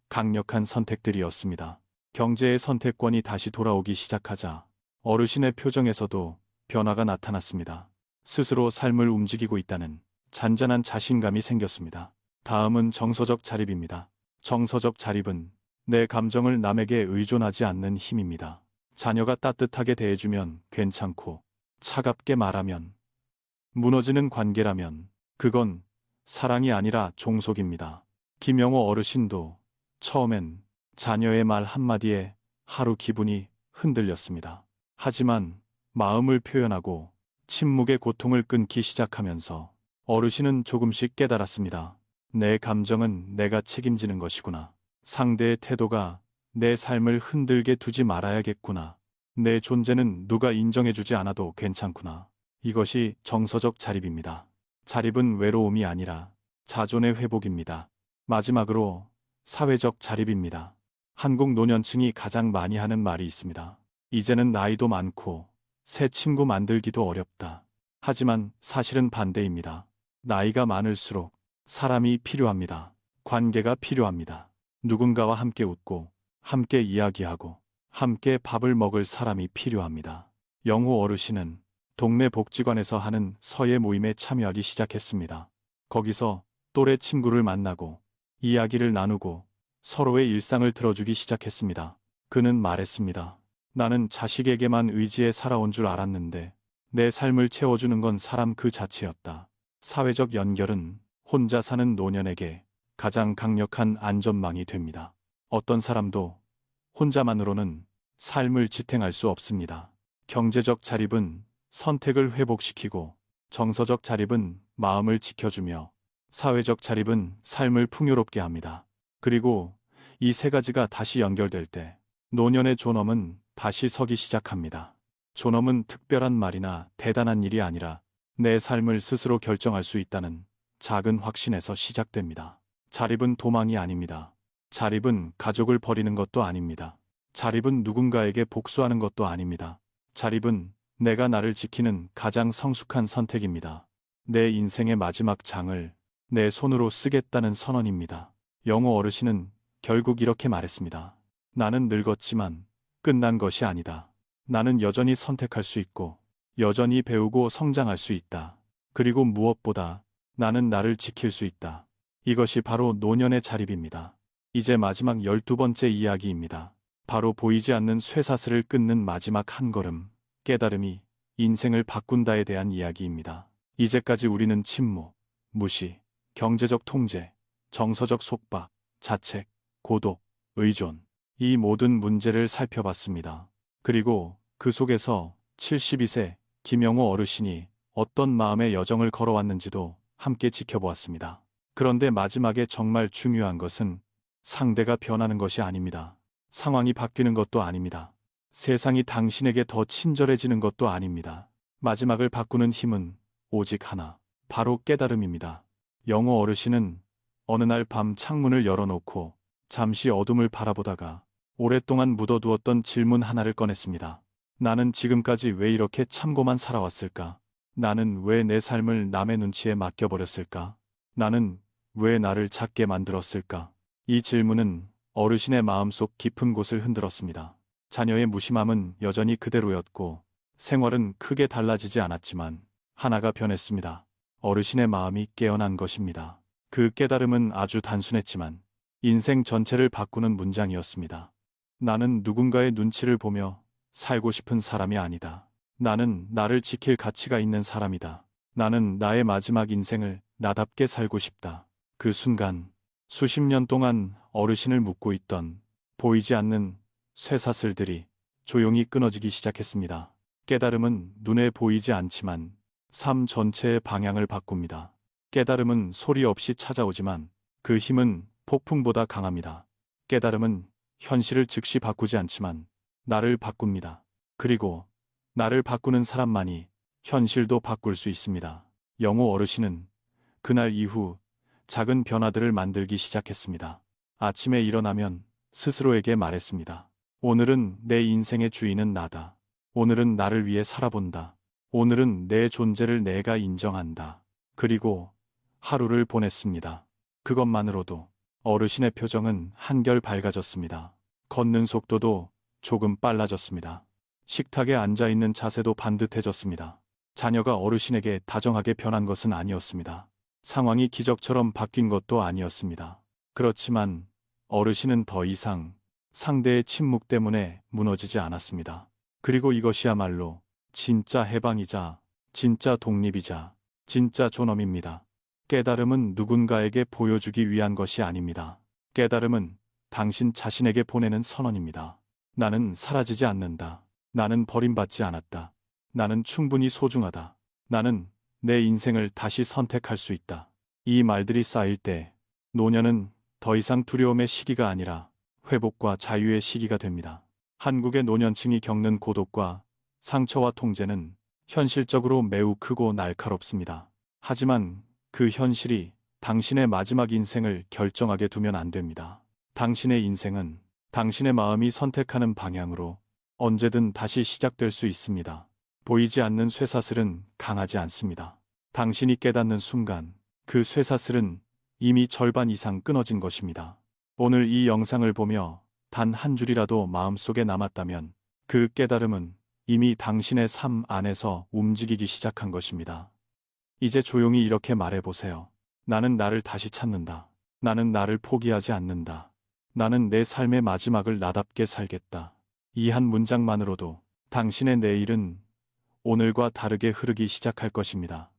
강력한 선택들이었습니다. 경제의 선택권이 다시 돌아오기 시작하자 어르신의 표정에서도 변화가 나타났습니다. 스스로 삶을 움직이고 있다는 잔잔한 자신감이 생겼습니다. 다음은 정서적 자립입니다. 정서적 자립은 내 감정을 남에게 의존하지 않는 힘입니다. 자녀가 따뜻하게 대해주면 괜찮고 차갑게 말하면 무너지는 관계라면 그건 사랑이 아니라 종속입니다. 김영호 어르신도 처음엔 자녀의 말 한마디에 하루 기분이 흔들렸습니다. 하지만 마음을 표현하고 침묵의 고통을 끊기 시작하면서 어르신은 조금씩 깨달았습니다. 내 감정은 내가 책임지는 것이구나. 상대의 태도가 내 삶을 흔들게 두지 말아야겠구나. 내 존재는 누가 인정해주지 않아도 괜찮구나. 이것이 정서적 자립입니다. 자립은 외로움이 아니라 자존의 회복입니다. 마지막으로 사회적 자립입니다. 한국 노년층이 가장 많이 하는 말이 있습니다. 이제는 나이도 많고 새 친구 만들기도 어렵다. 하지만 사실은 반대입니다. 나이가 많을수록 사람이 필요합니다. 관계가 필요합니다. 누군가와 함께 웃고 함께 이야기하고 함께 밥을 먹을 사람이 필요합니다. 영호 어르신은 동네 복지관에서 하는 서예 모임에 참여하기 시작했습니다. 거기서 또래 친구를 만나고 이야기를 나누고 서로의 일상을 들어주기 시작했습니다. 그는 말했습니다. 나는 자식에게만 의지해 살아온 줄 알았는데 내 삶을 채워주는 건 사람 그 자체였다. 사회적 연결은 혼자 사는 노년에게 가장 강력한 안전망이 됩니다. 어떤 사람도 혼자만으로는 삶을 지탱할 수 없습니다. 경제적 자립은 선택을 회복시키고, 정서적 자립은 마음을 지켜주며, 사회적 자립은 삶을 풍요롭게 합니다. 그리고 이 세 가지가 다시 연결될 때 노년의 존엄은 다시 서기 시작합니다. 존엄은 특별한 말이나 대단한 일이 아니라 내 삶을 스스로 결정할 수 있다는 작은 확신에서 시작됩니다. 자립은 도망이 아닙니다. 자립은 가족을 버리는 것도 아닙니다. 자립은 누군가에게 복수하는 것도 아닙니다. 자립은 내가 나를 지키는 가장 성숙한 선택입니다. 내 인생의 마지막 장을 내 손으로 쓰겠다는 선언입니다. 영호 어르신은 결국 이렇게 말했습니다. 나는 늙었지만 끝난 것이 아니다. 나는 여전히 선택할 수 있고, 여전히 배우고 성장할 수 있다. 그리고 무엇보다 나는 나를 지킬 수 있다. 이것이 바로 노년의 자립입니다. 이제 마지막 12번째 이야기입니다. 바로 보이지 않는 쇠사슬을 끊는 마지막 한 걸음, 깨달음이 인생을 바꾼다에 대한 이야기입니다. 이제까지 우리는 침묵, 무시, 경제적 통제, 정서적 속박, 자책, 고독, 의존, 이 모든 문제를 살펴봤습니다. 그리고 그 속에서 72세 김영호 어르신이 어떤 마음의 여정을 걸어왔는지도 함께 지켜보았습니다. 그런데 마지막에 정말 중요한 것은 상대가 변하는 것이 아닙니다. 상황이 바뀌는 것도 아닙니다. 세상이 당신에게 더 친절해지는 것도 아닙니다. 마지막을 바꾸는 힘은 오직 하나, 바로 깨달음입니다. 영호 어르신은 어느 날 밤 창문을 열어놓고 잠시 어둠을 바라보다가 오랫동안 묻어두었던 질문 하나를 꺼냈습니다. 나는 지금까지 왜 이렇게 참고만 살아왔을까? 나는 왜 내 삶을 남의 눈치에 맡겨버렸을까? 나는 왜 나를 작게 만들었을까? 이 질문은 어르신의 마음속 깊은 곳을 흔들었습니다. 자녀의 무심함은 여전히 그대로였고, 생활은 크게 달라지지 않았지만 하나가 변했습니다. 어르신의 마음이 깨어난 것입니다. 그 깨달음은 아주 단순했지만 인생 전체를 바꾸는 문장이었습니다. 나는 누군가의 눈치를 보며 살고 싶은 사람이 아니다. 나는 나를 지킬 가치가 있는 사람이다. 나는 나의 마지막 인생을 나답게 살고 싶다. 그 순간 수십 년 동안 어르신을 묶고 있던 보이지 않는 쇠사슬들이 조용히 끊어지기 시작했습니다. 깨달음은 눈에 보이지 않지만 삶 전체의 방향을 바꿉니다. 깨달음은 소리 없이 찾아오지만 그 힘은 폭풍보다 강합니다. 깨달음은 현실을 즉시 바꾸지 않지만 나를 바꿉니다. 그리고 나를 바꾸는 사람만이 현실도 바꿀 수 있습니다. 영호 어르신은 그날 이후 작은 변화들을 만들기 시작했습니다. 아침에 일어나면 스스로에게 말했습니다. 오늘은 내 인생의 주인은 나다. 오늘은 나를 위해 살아본다. 오늘은 내 존재를 내가 인정한다. 그리고 하루를 보냈습니다. 그것만으로도 어르신의 표정은 한결 밝아졌습니다. 걷는 속도도 조금 빨라졌습니다. 식탁에 앉아있는 자세도 반듯해졌습니다. 자녀가 어르신에게 다정하게 변한 것은 아니었습니다. 상황이 기적처럼 바뀐 것도 아니었습니다. 그렇지만 어르신은 더 이상 상대의 침묵 때문에 무너지지 않았습니다. 그리고 이것이야말로 진짜 해방이자 진짜 독립이자 진짜 존엄입니다. 깨달음은 누군가에게 보여주기 위한 것이 아닙니다. 깨달음은 당신 자신에게 보내는 선언입니다. 나는 사라지지 않는다. 나는 버림받지 않았다. 나는 충분히 소중하다. 나는 내 인생을 다시 선택할 수 있다. 이 말들이 쌓일 때 노년은 더 이상 두려움의 시기가 아니라 회복과 자유의 시기가 됩니다. 한국의 노년층이 겪는 고독과 상처와 통제는 현실적으로 매우 크고 날카롭습니다. 하지만 그 현실이 당신의 마지막 인생을 결정하게 두면 안 됩니다. 당신의 인생은 당신의 마음이 선택하는 방향으로 언제든 다시 시작될 수 있습니다. 보이지 않는 쇠사슬은 강하지 않습니다. 당신이 깨닫는 순간 그 쇠사슬은 이미 절반 이상 끊어진 것입니다. 오늘 이 영상을 보며 단 한 줄이라도 마음속에 남았다면 그 깨달음은 이미 당신의 삶 안에서 움직이기 시작한 것입니다. 이제 조용히 이렇게 말해보세요. 나는 나를 다시 찾는다. 나는 나를 포기하지 않는다. 나는 내 삶의 마지막을 나답게 살겠다. 이 한 문장만으로도 당신의 내일은 오늘과 다르게 흐르기 시작할 것입니다.